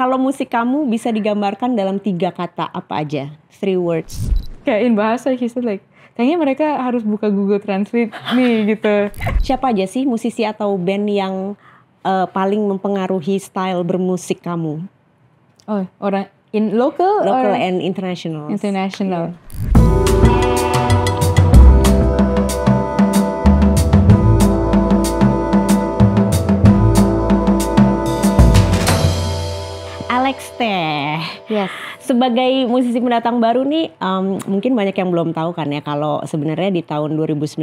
Kalau musik kamu bisa digambarkan dalam 3 kata apa aja? 3 words. Kayak in bahasa, he said like, kayaknya mereka harus buka Google Translate nih gitu. Siapa aja sih musisi atau band yang paling mempengaruhi style bermusik kamu? Oh, orang in local or and international. international? Alex teh. Yes. Sebagai musisi pendatang baru nih, mungkin banyak yang belum tahu kan ya kalau sebenarnya di tahun 2019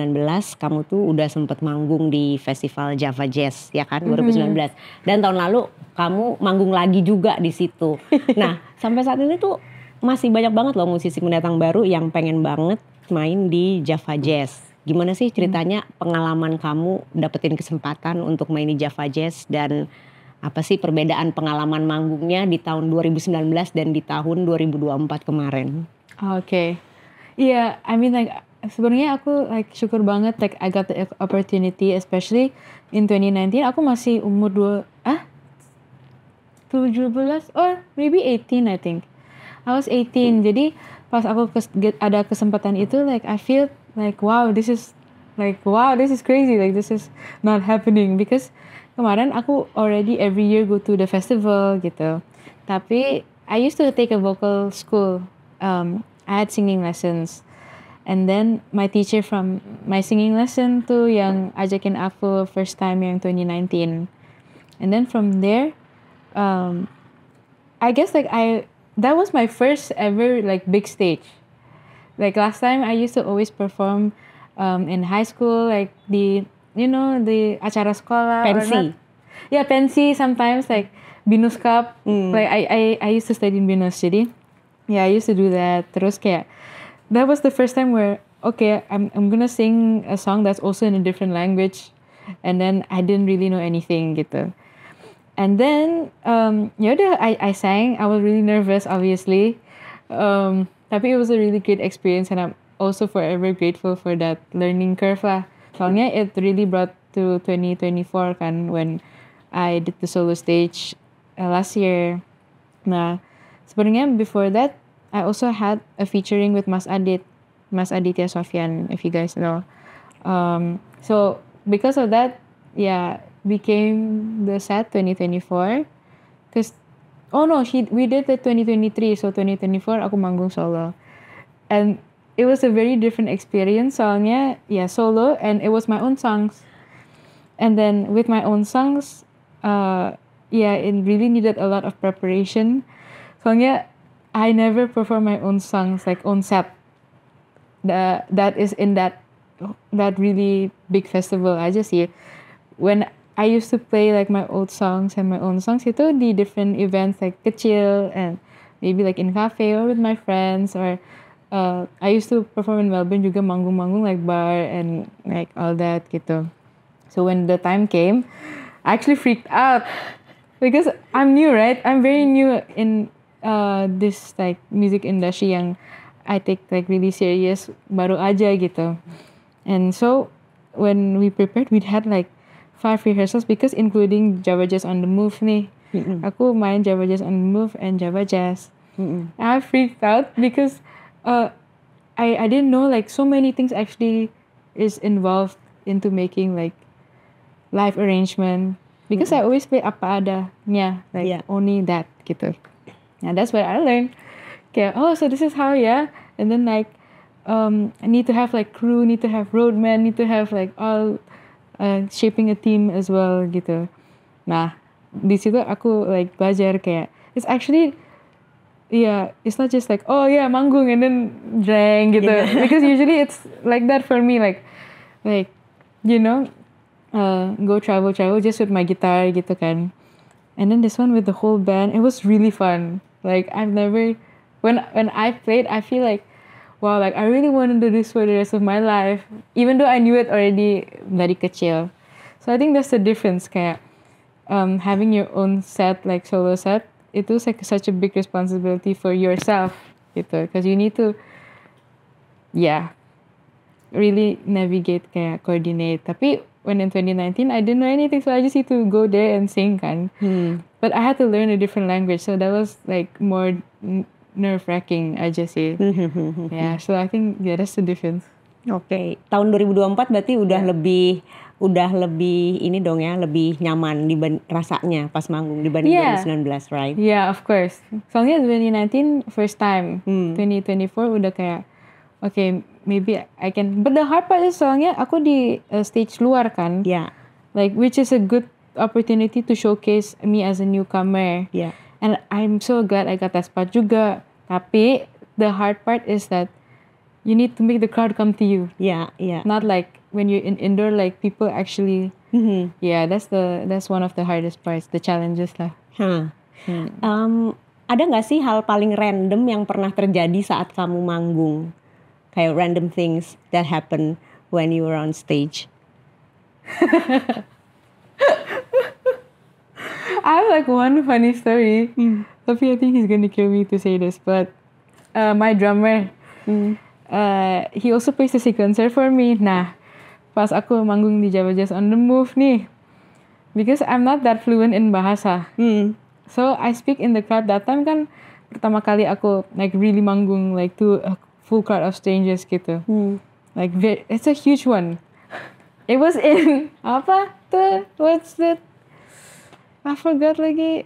kamu tuh udah sempet manggung di festival Java Jazz ya kan 2019. Dan tahun lalu kamu manggung lagi juga di situ. Nah, sampai saat ini tuh masih banyak banget loh musisi pendatang baru yang pengen banget main di Java Jazz. Gimana sih ceritanya pengalaman kamu dapetin kesempatan untuk main di Java Jazz dan apa sih perbedaan pengalaman manggungnya di tahun 2019 dan di tahun 2024 kemarin? Okay. Yeah, I mean like sebenarnya aku like syukur banget like I got the opportunity, especially in 2019 aku masih umur 17 or maybe 18 I think. I was 18. Jadi pas aku ada kesempatan itu like I feel like wow this is crazy, like this is not happening because kemarin aku already every year go to the festival gitu. Tapi I used to take a vocal school. I had singing lessons. And then my teacher from my singing lesson tuh yang ajakin aku first time yang 2019. And then from there, I guess like that was my first ever like big stage. Like last time I used to always perform in high school, like the acara sekolah. Pensi. Yeah, pensi sometimes like Binus Cup. Like I used to study in Binus, jadi yeah, I used to do that. Terus kayak that was the first time where okay, I'm gonna sing a song that's also in a different language, and then I didn't really know anything gitu. And then yaudah I sang. I was really nervous obviously. Tapi it was a really great experience and I'm also forever grateful for that learning curve lah. Soalnya it really brought to 2024 kan when I did the solo stage last year. Nah, sebenarnya before that I also had a featuring with Mas Aditya Sofyan, if you guys know. So because of that, yeah, became the set 2024. Cause we did the 2023, so 2024 aku manggung solo. And it was a very different experience soalnya yeah solo and it was my own songs. And then with my own songs, it really needed a lot of preparation. Soalnya I never perform my own songs like own set. That is in that really big festival aja sih. When I used to play like my old songs and my own songs itu di different events like kecil and maybe like in cafe or with my friends or I used to perform in Melbourne juga manggung-manggung like bar and like all that gitu. So when the time came, I actually freaked out because I'm new, right? I'm very new in this like music industry yang I take like really serious baru aja gitu. And so when we prepared, we had like 5 rehearsals because including Java Jazz on the Move nih. Aku main Java Jazz on the Move and Java Jazz. I freaked out because I didn't know like so many things actually is involved into making like live arrangement because I always play apa adanya like only that gitu. And that's what I learned. Okay, so this is how and then like I need to have like crew, need to have roadman, need to have like all shaping a team as well gitu. Nah, di situ aku like belajar kayak it's actually it's not just like manggung and then drang gitu. Because usually it's like that for me like go travel just with my guitar gitu kan. And then this one with the whole band, it was really fun. Like I've never when I played, I feel like wow, like I really wanted to do this for the rest of my life, even though I knew it already dari kecil. So I think that's the difference kayak having your own set, like solo set, itu like such a big responsibility for yourself gitu, because you need to really navigate kayak coordinate. Tapi when in 2019 I didn't know anything, so I just need to go there and sing kan. but I had to learn a different language, so that was like more nerve-wracking aja sih. Yeah, so I think that's the difference. Oke, tahun 2024 berarti udah lebih ini dong ya, lebih nyaman rasanya pas manggung dibanding 2019, right? Yeah, of course. Soalnya 2019 first time, 2024 udah kayak okay, maybe I can. But the hard part is soalnya aku di stage luar kan. Yeah. Like which is a good opportunity to showcase me as a newcomer. Yeah. And I'm so glad I got that spot juga. Tapi the hard part is that you need to make the crowd come to you. Yeah. Not like when you're in indoor, like people actually. Yeah, that's one of the hardest parts, the challenges lah. Ada nggak sih hal paling random yang pernah terjadi saat kamu manggung? Kayak random things that happen when you were on stage. I have like one funny story. Tapi I think he's gonna kill me to say this, but my drummer, he also plays the sequencer for me. Nah, pas aku manggung di Java Jazz on the Move nih, because I'm not that fluent in bahasa, so I speak in the crowd. That time kan pertama kali aku like really manggung like to a full crowd of strangers gitu. Like it's a huge one. It was in what's that? I forgot lagi.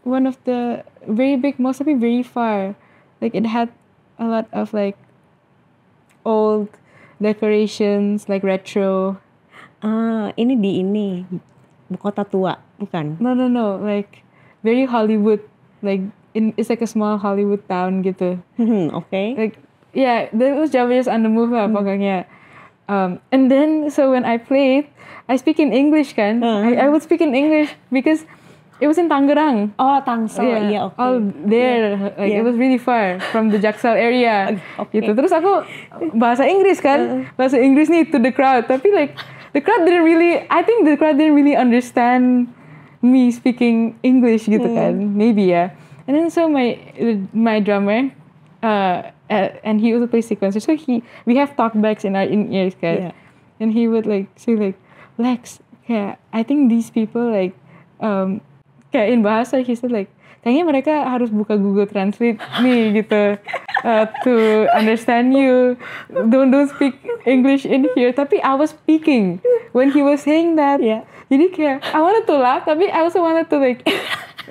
One of the very big malls, tapi very far. Like it had a lot of like old decorations, like retro. Ini di Kota Tua, bukan? No. Like very Hollywood. Like it's like a small Hollywood town gitu. Okay. Like yeah, there was Java Jazz on the Move lah pokoknya. And then so when I played, I speak in English kan. I would speak in English because it was in Tangerang. Oh, Tangsel. Yeah, okay. All there. Like it was really far from the Jaksel area. Okay. Gitu. Terus aku bahasa Inggris kan. Bahasa Inggris nih to the crowd. Tapi like the crowd didn't really understand me speaking English gitu kan. Maybe ya. And then so my drummer and he also plays sequencer. So we have talkbacks in our ears kan. Yeah. And he would like say like, Lex, kayak I think these people like kayak in bahasa he said like kayaknya mereka harus buka Google Translate nih gitu to understand you. Don't speak English in here. Tapi I was speaking when he was saying that. Yeah. Jadi kayak I wanted to laugh tapi I also wanted to like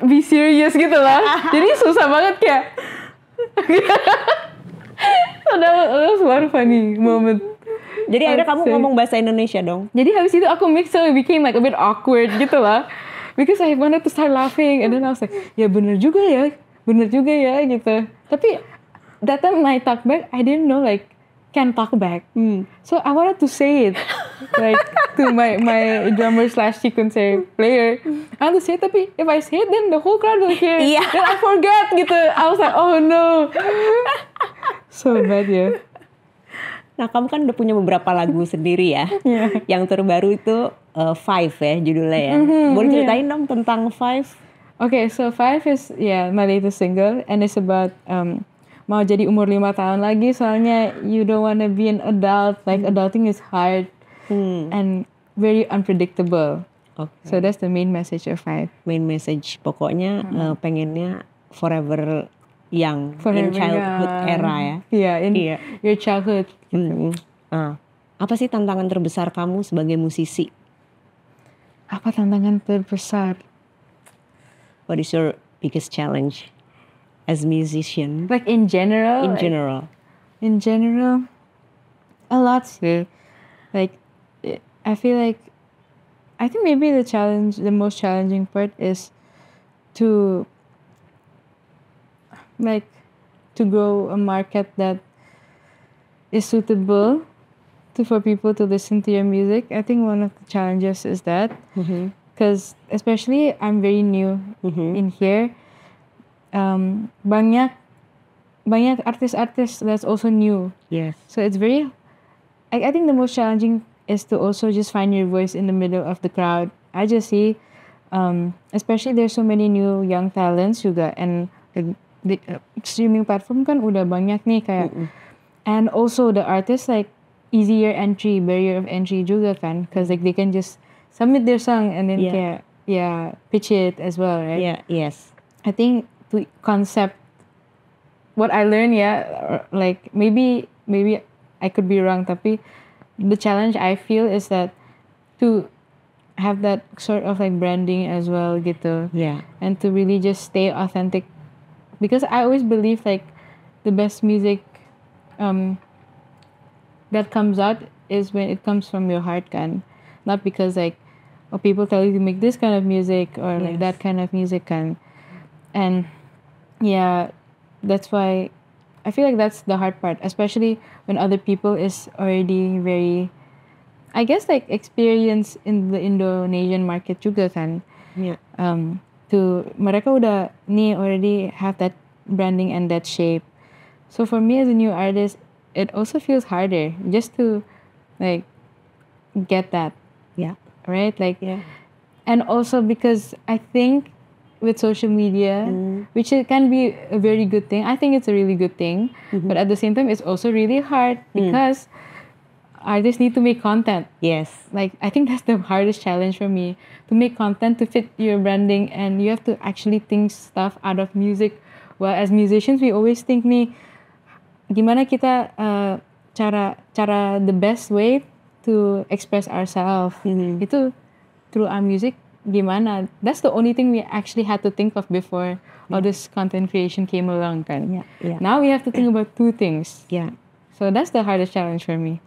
be serious gitu lah. Jadi susah banget kayak. So that was one funny moment. Jadi akhirnya kamu ngomong bahasa Indonesia dong? Jadi habis itu aku mix, so it became like a bit awkward gitu lah. Because I wanted to start laughing and then I was like, ya bener juga ya gitu. Tapi that time when I talk back, I didn't know like can talk back. So I wanted to say it like to my drummer / sequencer player. I want to say it, tapi if I say it then the whole crowd will hear it. Yeah. Then I forget gitu. I was like, oh no. So bad ya. Nah, kamu kan udah punya beberapa lagu sendiri ya. Yang terbaru itu Five ya judulnya ya. Boleh ceritain dong tentang Five? Okay, so Five is my latest single and it's about mau jadi umur 5 tahun lagi soalnya you don't wanna be an adult. Like adulting is hard and very unpredictable. Okay. So that's the main message of Five. Main message pokoknya pengennya forever young, in childhood era ya. Yeah, in your childhood. Apa sih tantangan terbesar kamu sebagai musisi? Apa tantangan terbesar? What is your biggest challenge as musician? Like in general? In general, a lot sih. Like, I feel like, I think maybe the most challenging part is to grow a market that is suitable for people to listen to your music. I think one of the challenges is that because especially I'm very new in here. Banyak artis-artis that's also new. Yes. So it's very. I think the most challenging is to also just find your voice in the middle of the crowd. I just see, especially there's so many new young talents juga and. The streaming platform kan udah banyak nih kayak and also the artists like barrier of entry juga kan because like they can just submit their song and then kayak pitch it as well, right? Yeah, yes. I think to concept what I learned, like maybe I could be wrong, tapi the challenge I feel is that to have that sort of like branding as well gitu. Yeah. And to really just stay authentic, because I always believe like the best music that comes out is when it comes from your heart kan, not because like people tell you to make this kind of music or like that kind of music kan. And yeah, that's why I feel like that's the hard part, especially when other people is already very, I guess like experience in the Indonesian market juga kan. Yeah. To mereka udah nih already have that branding and that shape. So for me as a new artist, it also feels harder just to like get that. Yeah. Right? Like Yeah. and also because I think with social media, which it can be a very good thing. I think it's a really good thing, but at the same time, it's also really hard because artists need to make content. Yes. Like I think that's the hardest challenge for me, to make content to fit your branding, and you have to actually think stuff out of music. Well, as musicians, we always think nih, gimana kita cara the best way to express ourselves itu through our music. Gimana? That's the only thing we actually had to think of before all this content creation came along kan. Yeah. Now we have to think about two things. Yeah. So that's the hardest challenge for me.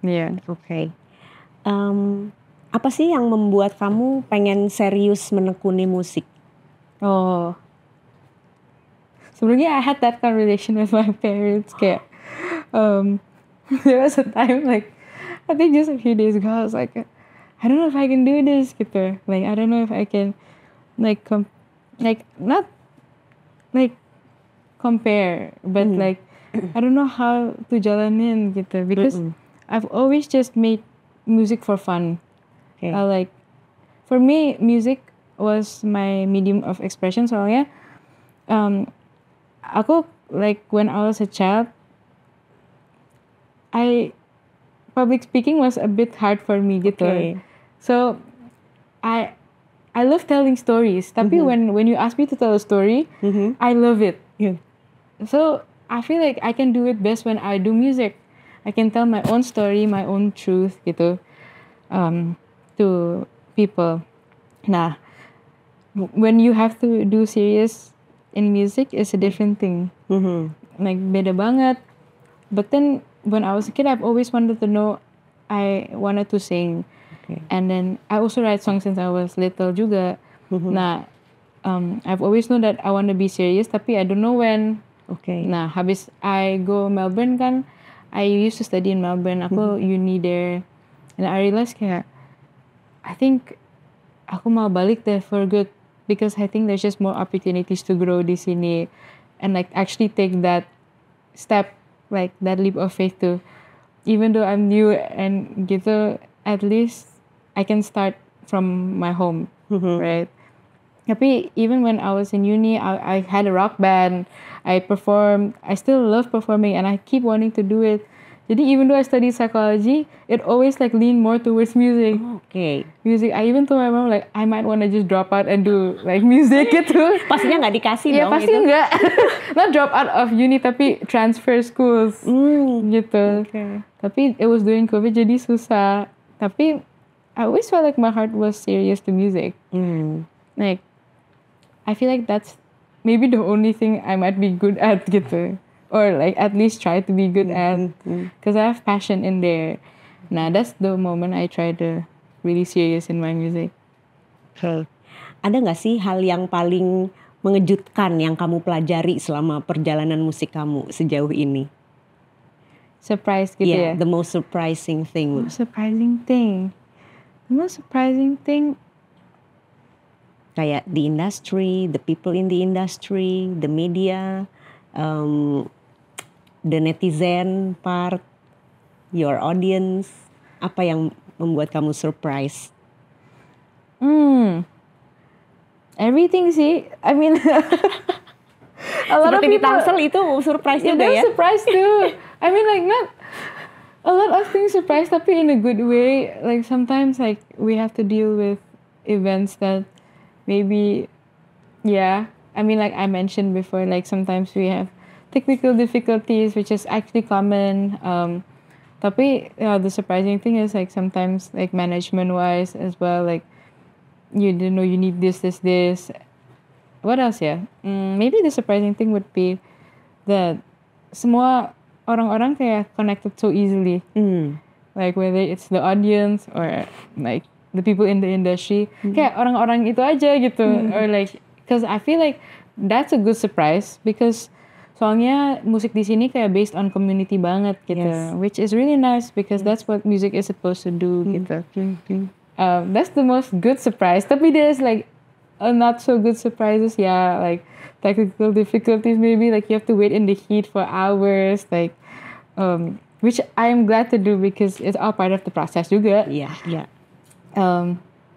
Yeah. Okay. Apa sih yang membuat kamu pengen serius menekuni musik? Oh. Sebenarnya I had that conversation with my parents kayak there was a time like I think just a few days ago I was like, I don't know if I can do this gitu. Like I don't know if I can like not like compare, but like I don't know how to jalanin gitu, because I've always just made music for fun. Okay. Like for me music was my medium of expression soalnya aku like when I was a child, public speaking was a bit hard for me gitu. Okay. So I love telling stories. Tapi when you ask me to tell a story, I love it. Yeah. So I feel like I can do it best when I do music. I can tell my own story, my own truth gitu to people. Nah, when you have to do serious in music, it's a different thing. Like beda banget. But then when I was a kid, I've always wanted to know. I wanted to sing. Okay. And then I also write songs since I was little juga. Nah, I've always known that I want to be serious, tapi I don't know when. Okay. Nah, habis I go Melbourne kan, I used to study in Melbourne. Aku uni there, and I realized kayak, I think aku mau balik there for good, because I think there's just more opportunities to grow di sini, and like actually take that step, like that leap of faith to, even though I'm new and gitu, at least I can start from my home, right? Tapi even when I was in uni, I had a rock band, I performed, I still love performing, and I keep wanting to do it. Jadi even though I studied psychology, it always like leaned more towards music. Okay. Music. I even told my mom like I might want to just drop out and do like music gitu. Pastinya nggak dikasih Ya dong pasti itu. enggak. Not drop out of uni tapi transfer schools gitu. Okay. Tapi it was during COVID jadi susah. Tapi I always felt like my heart was serious to music. Like I feel like that's maybe the only thing I might be good at gitu. Or like at least try to be good at. Because I have passion in there. Nah, that's the moment I try to really serious in my music. Okay. Ada nggak sih hal yang paling mengejutkan yang kamu pelajari selama perjalanan musik kamu sejauh ini? Surprise gitu ya? The most surprising thing. Most surprising thing. The most surprising thing. Kayak the industry, the people in the industry, the media, the netizen part, your audience. Apa yang membuat kamu surprise? Everything sih. I mean, a lot of Seperti di people. Tangsel itu surprise Yeah, juga they're ya? surprised too. I mean, like not a lot of things surprise, tapi in a good way. Like sometimes, like we have to deal with events that maybe, yeah, I mean, like I mentioned before, like sometimes we have technical difficulties, which is actually common. Tapi the surprising thing is like sometimes like management wise as well, like you didn't know you need this. What else ya? Maybe the surprising thing would be that semua orang-orang kayak connected so easily. Like whether it's the audience or like the people in the industry, kayak orang-orang itu aja gitu. Or like, because I feel like that's a good surprise because soalnya musik di sini kayak based on community banget gitu, which is really nice because that's what music is supposed to do gitu. That's the most good surprise. Tapi there's like a not so good surprises, yeah, like technical difficulties maybe, like you have to wait in the heat for hours, like which I am glad to do because it's all part of the process juga. Yeah.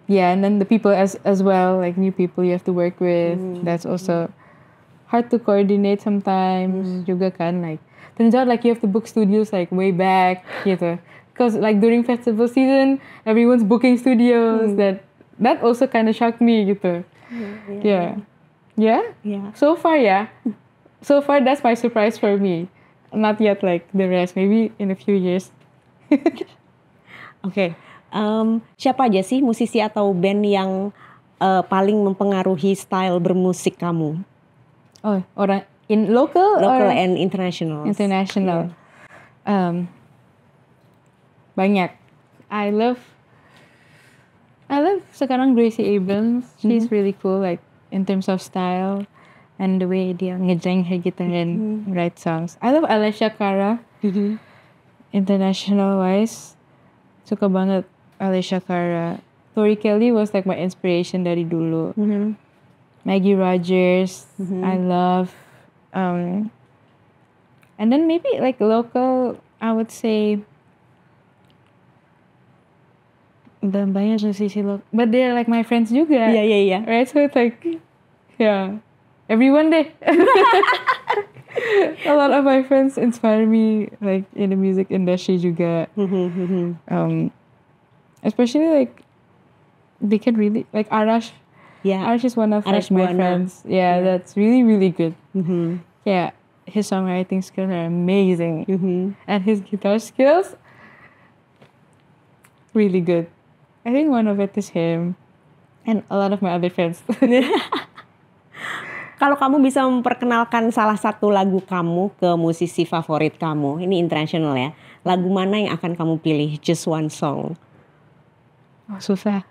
Yeah, and then the people as well, like new people you have to work with. That's also hard to coordinate sometimes juga kan. Like turns out like you have to book studios like way back gitu. Because like during festival season, everyone's booking studios. That also kind of shocked me gitu. Yeah. So far that's my surprise for me. Not yet like the rest. Maybe in a few years. Oke. Siapa aja sih musisi atau band yang paling mempengaruhi style bermusik kamu? Oh, orang in local or and international? International. Yeah. Banyak. I love sekarang Gracie Abrams. She's really cool, like in terms of style and the way dia ngejeng her guitar and write songs. I love Alessia Cara. International wise, suka banget Alessia Cara. Tori Kelly was like my inspiration dari dulu. Maggie Rogers, I love. And then maybe like local, I would say. Banyak musisi local, but they're like my friends juga. Yeah. Right, so it's like, yeah, everyone deh. A lot of my friends inspire me like in the music industry juga. Especially like they can really like Arash. Yeah, Arash is one of Arash like, my Buana. friends. Yeah, that's really really good. Yeah, his songwriting skills are amazing, and his guitar skills really good. I think one of it is him, and a lot of my other friends. Kalau kamu bisa memperkenalkan salah satu lagu kamu ke musisi favorit kamu, ini international ya, lagu mana yang akan kamu pilih? Just one song. Oh, susah.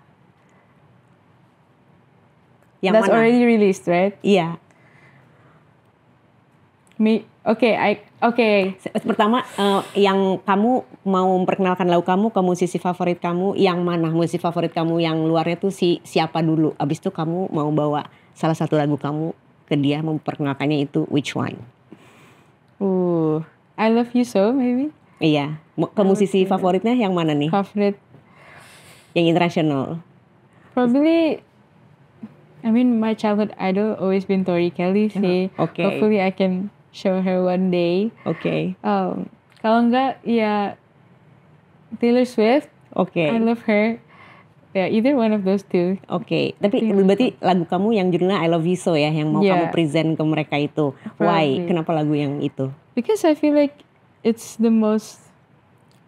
Yang That's mana? already released, right? Iya. Okay. Pertama, yang kamu mau memperkenalkan lagu kamu ke musisi favorit kamu, yang mana? Musisi favorit kamu yang luarnya tuh siapa dulu? Abis itu kamu mau bawa salah satu lagu kamu ke dia, memperkenalkannya itu which one? I Love You So maybe. Iya, ke musisi favoritnya yang mana nih? Favorit. Yang international. Probably, I mean my childhood idol always been Tori Kelly sih. Okay. Hopefully I can show her one day. Okay. Kalau enggak ya Taylor Swift. Okay. I love her. Yeah, either one of those two. Oke, tapi berarti lagu kamu yang judulnya I Love You So ya, yang mau kamu present ke mereka itu. Why? Probably. Kenapa lagu yang itu? Because I feel like it's the most,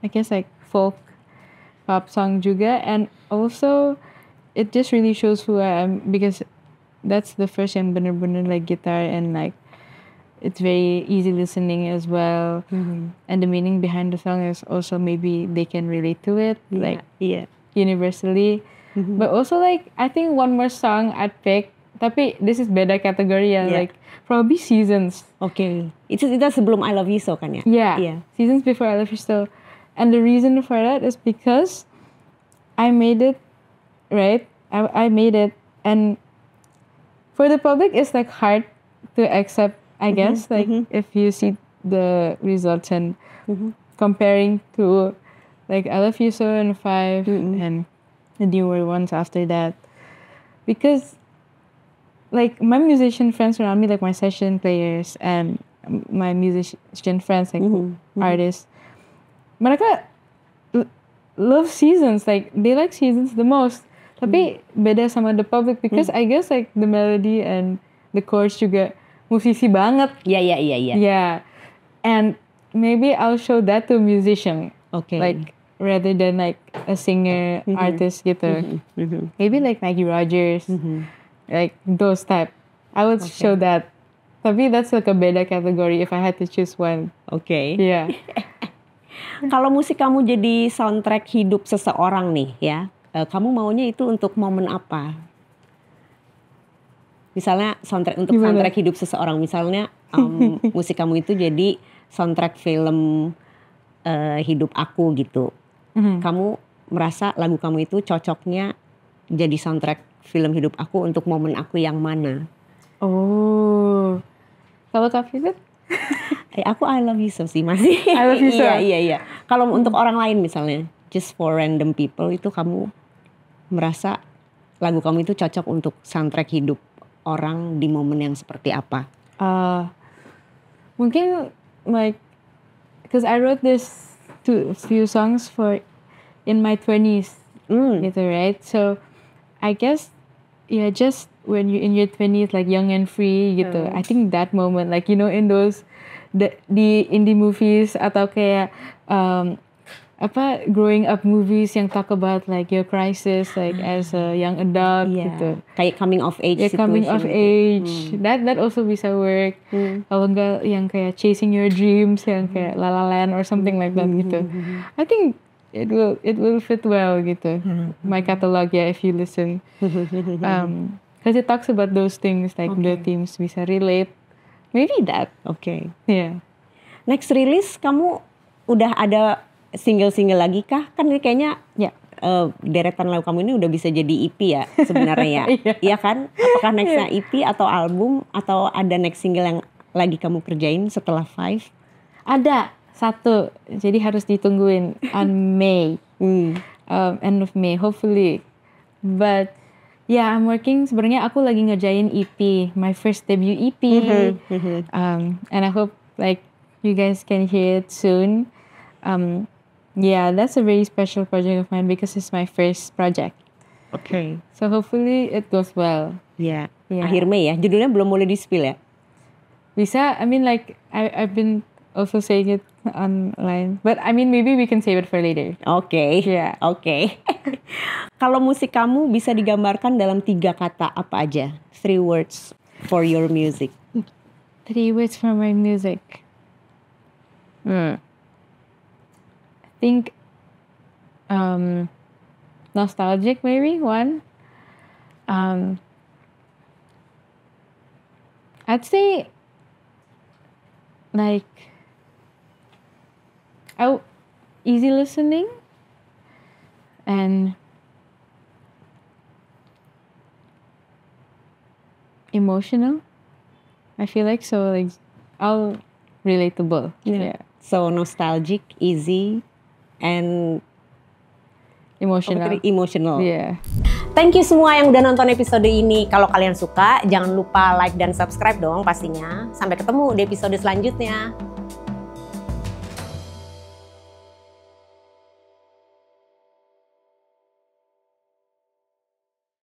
I guess like folk pop song juga, and also it just really shows who I am because that's the first yang bener-bener like guitar and like it's very easy listening as well, and the meaning behind the song is also maybe they can relate to it, like universally. But also like I think one more song I'd pick, tapi this is beda kategori ya, like probably Seasons. Okay. Itu sebelum I Love You So kan ya? Yeah. Seasons before I Love You So. And the reason for that is because I made it, right? I made it, and for the public it's like hard to accept, I guess, like if you see the results and comparing to like I Love You So and 5 and the newer ones after that, because like my musician friends around me, like my session players and my musician friends, like artists, mereka love Seasons, like they like Seasons the most. Tapi beda sama the public because I guess like the melody and the chords juga musisi banget. Iya. Yeah. And maybe I'll show that to a musician. Oke. Like rather than like a singer, artist gitu. Maybe like Maggie Rogers. Like those type. I would show that. Tapi that's like a beda kategori if I had to choose one. Oke. Yeah. Kalau musik kamu jadi soundtrack hidup seseorang nih ya, kamu maunya itu untuk momen apa? Misalnya untuk soundtrack hidup seseorang, misalnya musik kamu itu jadi soundtrack film hidup aku gitu. Kamu merasa lagu kamu itu cocoknya jadi soundtrack film hidup aku untuk momen aku yang mana? Oh, kalau Kak Vivit? Aku I Love You So sih masih. I Love You So. Iya. Kalau untuk orang lain misalnya, just for random people itu kamu merasa lagu kamu itu cocok untuk soundtrack hidup orang di momen yang seperti apa? Mungkin like, because I wrote this few songs for in my 20s, gitu, right? So I guess just when you're in your 20s like young and free gitu. I think that moment like in those di indie movies atau kayak growing up movies yang talk about like your crisis like as a young adult gitu. Kayak coming of age situation. Coming of age. That also bisa work. Kalau enggak yang kayak chasing your dreams yang kayak La La Land or something like that gitu. I think it will fit well gitu. My catalog if you listen. Because it talks about those things like the themes bisa relate. Maybe that. Oke. Yeah. Next release kamu udah ada single-single lagi kah? Kan ini kayaknya deretan lagu kamu ini udah bisa jadi EP ya sebenarnya ya. Iya kan? Apakah nextnya EP atau album atau ada next single yang lagi kamu kerjain setelah Five? Ada satu. Jadi harus ditungguin on May. End of May hopefully. But I'm working. Sebenarnya aku lagi ngerjain EP, my first debut EP, and I hope like you guys can hear it soon. That's a very special project of mine because it's my first project. Okay. So hopefully it goes well. Yeah. Akhir Mei ya. Judulnya belum boleh di-spill ya? Bisa. I mean like I've been also saying it online, but I mean maybe we can save it for later. Oke. Kalau musik kamu bisa digambarkan dalam 3 kata apa aja? 3 words for your music. 3 words for my music. I think nostalgic maybe one. I'd say like easy listening and emotional. I feel like so like all relatable. Yeah. So nostalgic, easy, and emotional. Yeah. Thank you semua yang udah nonton episode ini. Kalau kalian suka, jangan lupa like dan subscribe dong pastinya. Sampai ketemu di episode selanjutnya.